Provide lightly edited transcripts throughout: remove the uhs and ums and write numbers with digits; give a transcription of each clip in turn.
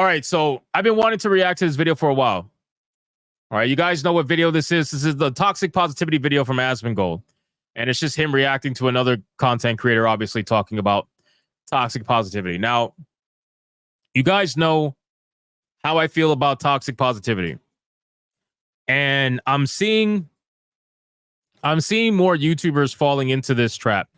All right, so I've been wanting to react to this video for a while. All right, you guys know what video this is. This is the toxic positivity video from Asmongold. And it's just him reacting to another content creator, obviously talking about toxic positivity. Now, you guys know how I feel about toxic positivity. And I'm seeing more YouTubers falling into this trap.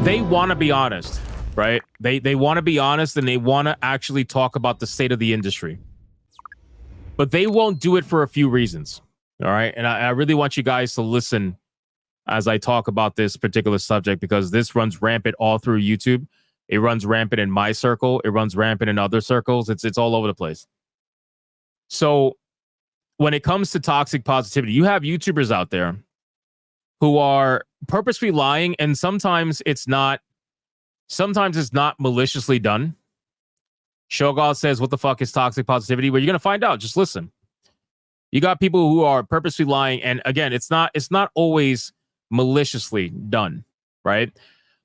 They want to be honest, right? They want to be honest, and they want to actually talk about the state of the industry. But they won't do it for a few reasons, all right? And I really want you guys to listen as I talk about this particular subject, because this runs rampant all through YouTube. It runs rampant in my circle. It runs rampant in other circles. It's all over the place. So when it comes to toxic positivity, you have YouTubers out there who are purposely lying, and sometimes it's not maliciously done. Shoggoth says, what the fuck is toxic positivity? Well, you're gonna find out. Just listen. You got people who are purposely lying, and again, it's not always maliciously done, right?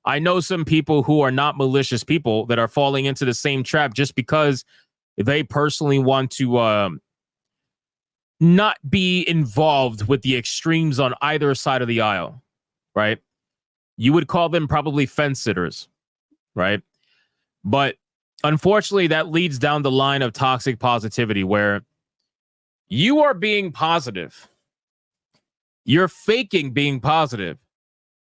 I know some people who are not malicious people that are falling into the same trap just because they personally want to not be involved with the extremes on either side of the aisle, right? You would call them probably fence sitters, right? But unfortunately, that leads down the line of toxic positivity, where you are being positive. You're faking being positive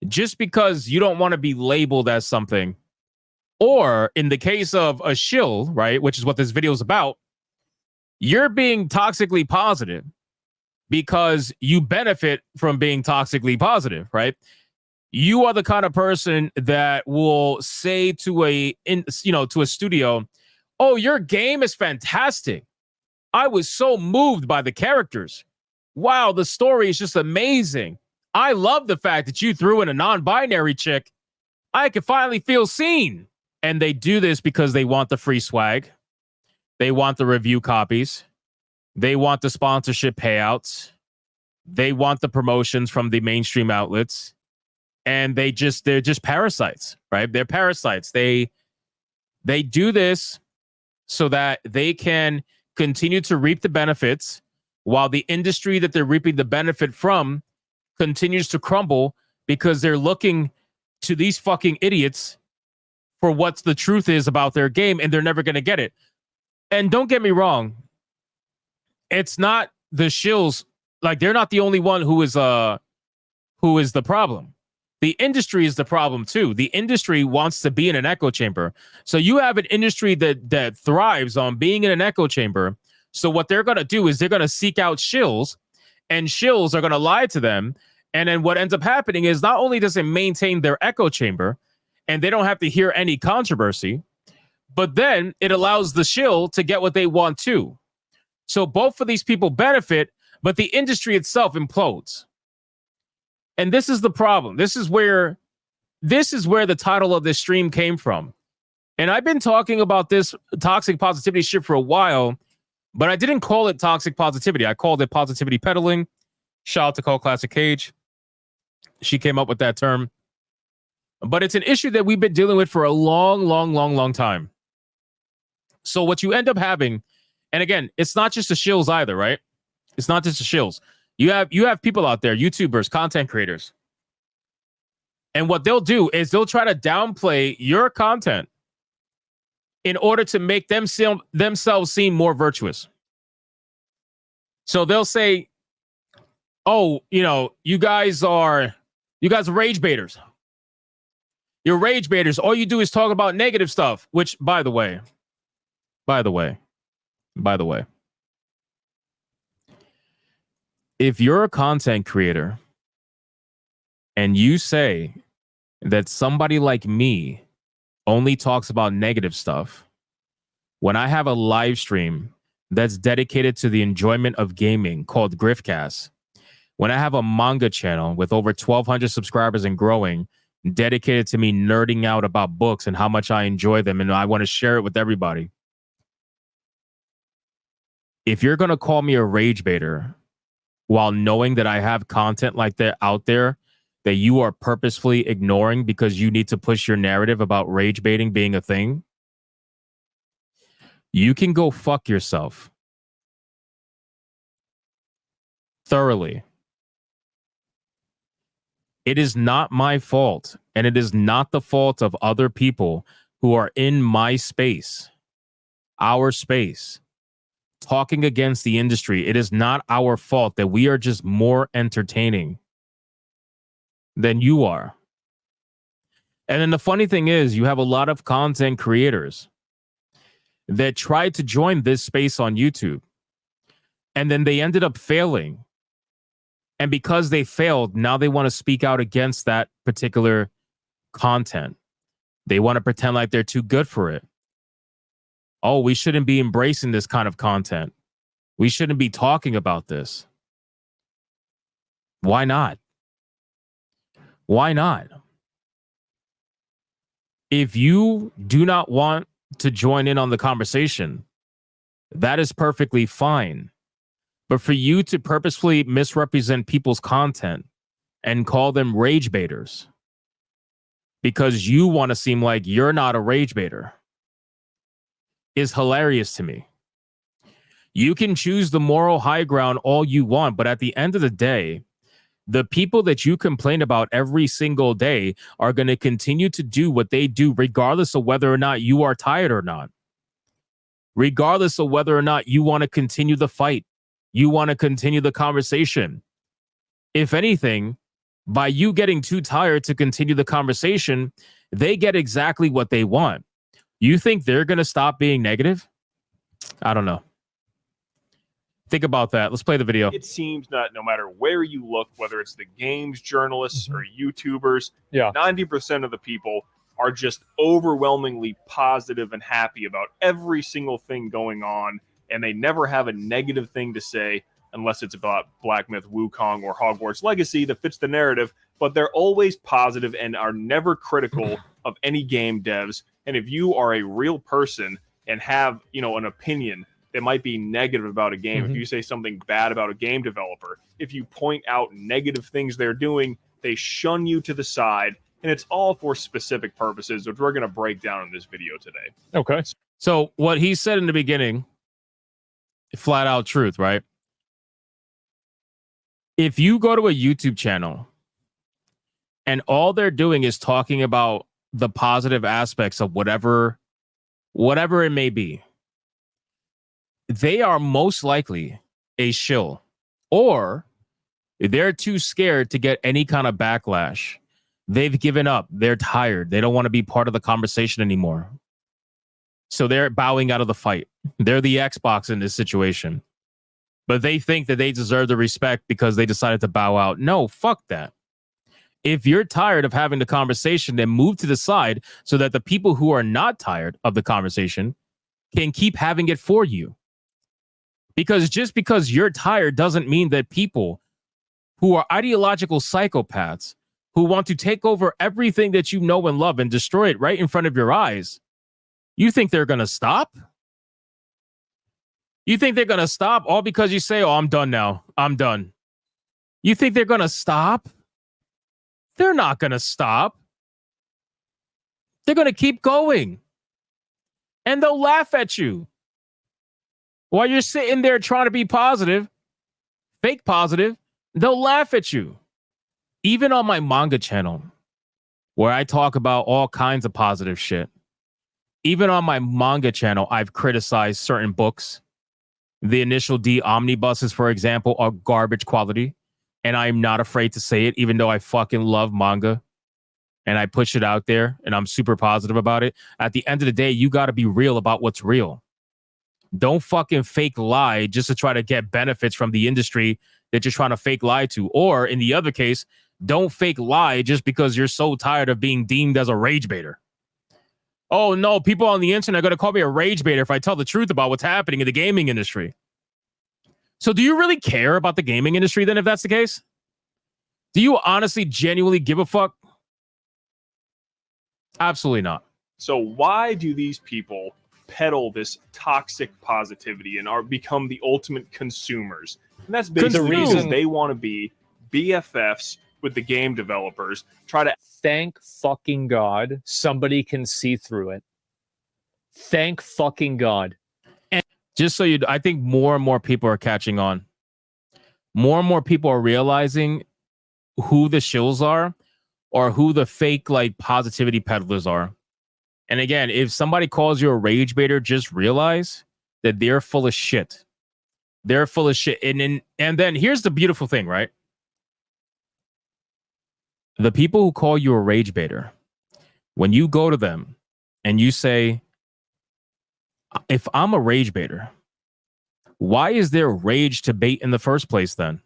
just because you don't want to be labeled as something. Or in the case of a shill, right, which is what this video is about, you're being toxically positive because you benefit from being toxically positive, right? You are the kind of person that will say to a studio, "Oh, your game is fantastic. I was so moved by the characters. Wow, the story is just amazing. I love the fact that you threw in a non-binary chick. I can finally feel seen." And they do this because they want the free swag. They want the review copies. They want the sponsorship payouts. They want the promotions from the mainstream outlets. And they're just parasites, right? They're parasites. They do this so that they can continue to reap the benefits while the industry that they're reaping the benefit from continues to crumble, because they're looking to these fucking idiots for what the truth is about their game, and they're never going to get it. And don't get me wrong, it's not the shills. Like, they're not the only one who is the problem. The industry is the problem too. The industry wants to be in an echo chamber. So you have an industry that thrives on being in an echo chamber. So what they're going to do is they're going to seek out shills, and shills are going to lie to them. And then what ends up happening is not only does it maintain their echo chamber and they don't have to hear any controversy, but then it allows the shill to get what they want too. So both of these people benefit, but the industry itself implodes. And this is the problem. This is where the title of this stream came from. And I've been talking about this toxic positivity shit for a while, but I didn't call it toxic positivity. I called it positivity peddling. Shout out to Call Classic Cage. She came up with that term. But it's an issue that we've been dealing with for a long time. So what you end up having, and again, it's not just the shills either, right? It's not just the shills. You have people out there, YouTubers, content creators. And what they'll do is they'll try to downplay your content in order to make themselves seem more virtuous. So they'll say, "Oh, you guys are rage baiters. You're rage baiters. All you do is talk about negative stuff," which, by the way, if you're a content creator and you say that somebody like me only talks about negative stuff, when I have a live stream that's dedicated to the enjoyment of gaming called Griffcast, when I have a manga channel with over 1,200 subscribers and growing, dedicated to me nerding out about books and how much I enjoy them, and I want to share it with everybody. If you're going to call me a rage baiter, while knowing that I have content like that out there that you are purposefully ignoring because you need to push your narrative about rage baiting being a thing, you can go fuck yourself. Thoroughly. It is not my fault, and it is not the fault of other people who are in my space, our space, talking against the industry. It is not our fault that we are just more entertaining than you are. And then the funny thing is, you have a lot of content creators that tried to join this space on YouTube, and then they ended up failing. And because they failed, now they want to speak out against that particular content. They want to pretend like they're too good for it. Oh, we shouldn't be embracing this kind of content. We shouldn't be talking about this. Why not? Why not? If you do not want to join in on the conversation, that is perfectly fine. But for you to purposefully misrepresent people's content and call them rage baiters because you want to seem like you're not a rage baiter is hilarious to me. You can choose the moral high ground all you want, but at the end of the day, the people that you complain about every single day are going to continue to do what they do regardless of whether or not you are tired or not. Regardless of whether or not you want to continue the fight. You want to continue the conversation. If anything, by you getting too tired to continue the conversation, they get exactly what they want. You think they're going to stop being negative? I don't know. Think about that. Let's play the video. It seems that no matter where you look, whether it's the games journalists or YouTubers, 90% of the people are just overwhelmingly positive and happy about every single thing going on. And they never have a negative thing to say unless it's about Black Myth Wukong or Hogwarts Legacy that fits the narrative. But they're always positive and are never critical of any game devs. And if you are a real person and have, an opinion that might be negative about a game, if you say something bad about a game developer, if you point out negative things they're doing, they shun you to the side. And it's all for specific purposes, which we're going to break down in this video today. Okay. So what he said in the beginning, flat out truth, right? If you go to a YouTube channel and all they're doing is talking about the positive aspects of whatever it may be, they are most likely a shill, or they're too scared to get any kind of backlash. They've given up. They're tired. They don't want to be part of the conversation anymore. So they're bowing out of the fight. They're the Xbox in this situation. But they think that they deserve the respect because they decided to bow out. No, fuck that. If you're tired of having the conversation, then move to the side so that the people who are not tired of the conversation can keep having it for you. Because just because you're tired doesn't mean that people who are ideological psychopaths who want to take over everything that you know and love and destroy it right in front of your eyes, you think they're going to stop? You think they're going to stop all because you say, oh, I'm done now. I'm done. You think they're going to stop? They're not going to stop. They're going to keep going. And they'll laugh at you while you're sitting there trying to be positive, fake positive. They'll laugh at you. Even on my manga channel, where I talk about all kinds of positive shit. Even on my manga channel, I've criticized certain books. The Initial D omnibuses, for example, are garbage quality. And I'm not afraid to say it, even though I fucking love manga. And I push it out there, and I'm super positive about it. At the end of the day, you got to be real about what's real. Don't fucking fake lie just to try to get benefits from the industry that you're trying to fake lie to. Or in the other case, don't fake lie just because you're so tired of being deemed as a rage baiter. Oh, no, people on the internet are going to call me a rage baiter if I tell the truth about what's happening in the gaming industry. So do you really care about the gaming industry then, if that's the case? Do you honestly, genuinely give a fuck? Absolutely not. So why do these people peddle this toxic positivity and become the ultimate consumers? And that's basically The because reason- they want to be BFFs with the game developers. Try to Thank fucking God somebody can see through it. Thank fucking God. Just so I think more and more people are catching on. More and more people are realizing who the shills are or who the fake like positivity peddlers are. And again, if somebody calls you a rage baiter, just realize that they're full of shit. They're full of shit. And then here's the beautiful thing, right? The people who call you a rage baiter, when you go to them and you say, if I'm a rage baiter, why is there rage to bait in the first place then?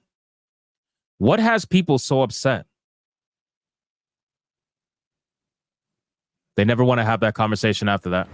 What has people so upset? They never want to have that conversation after that.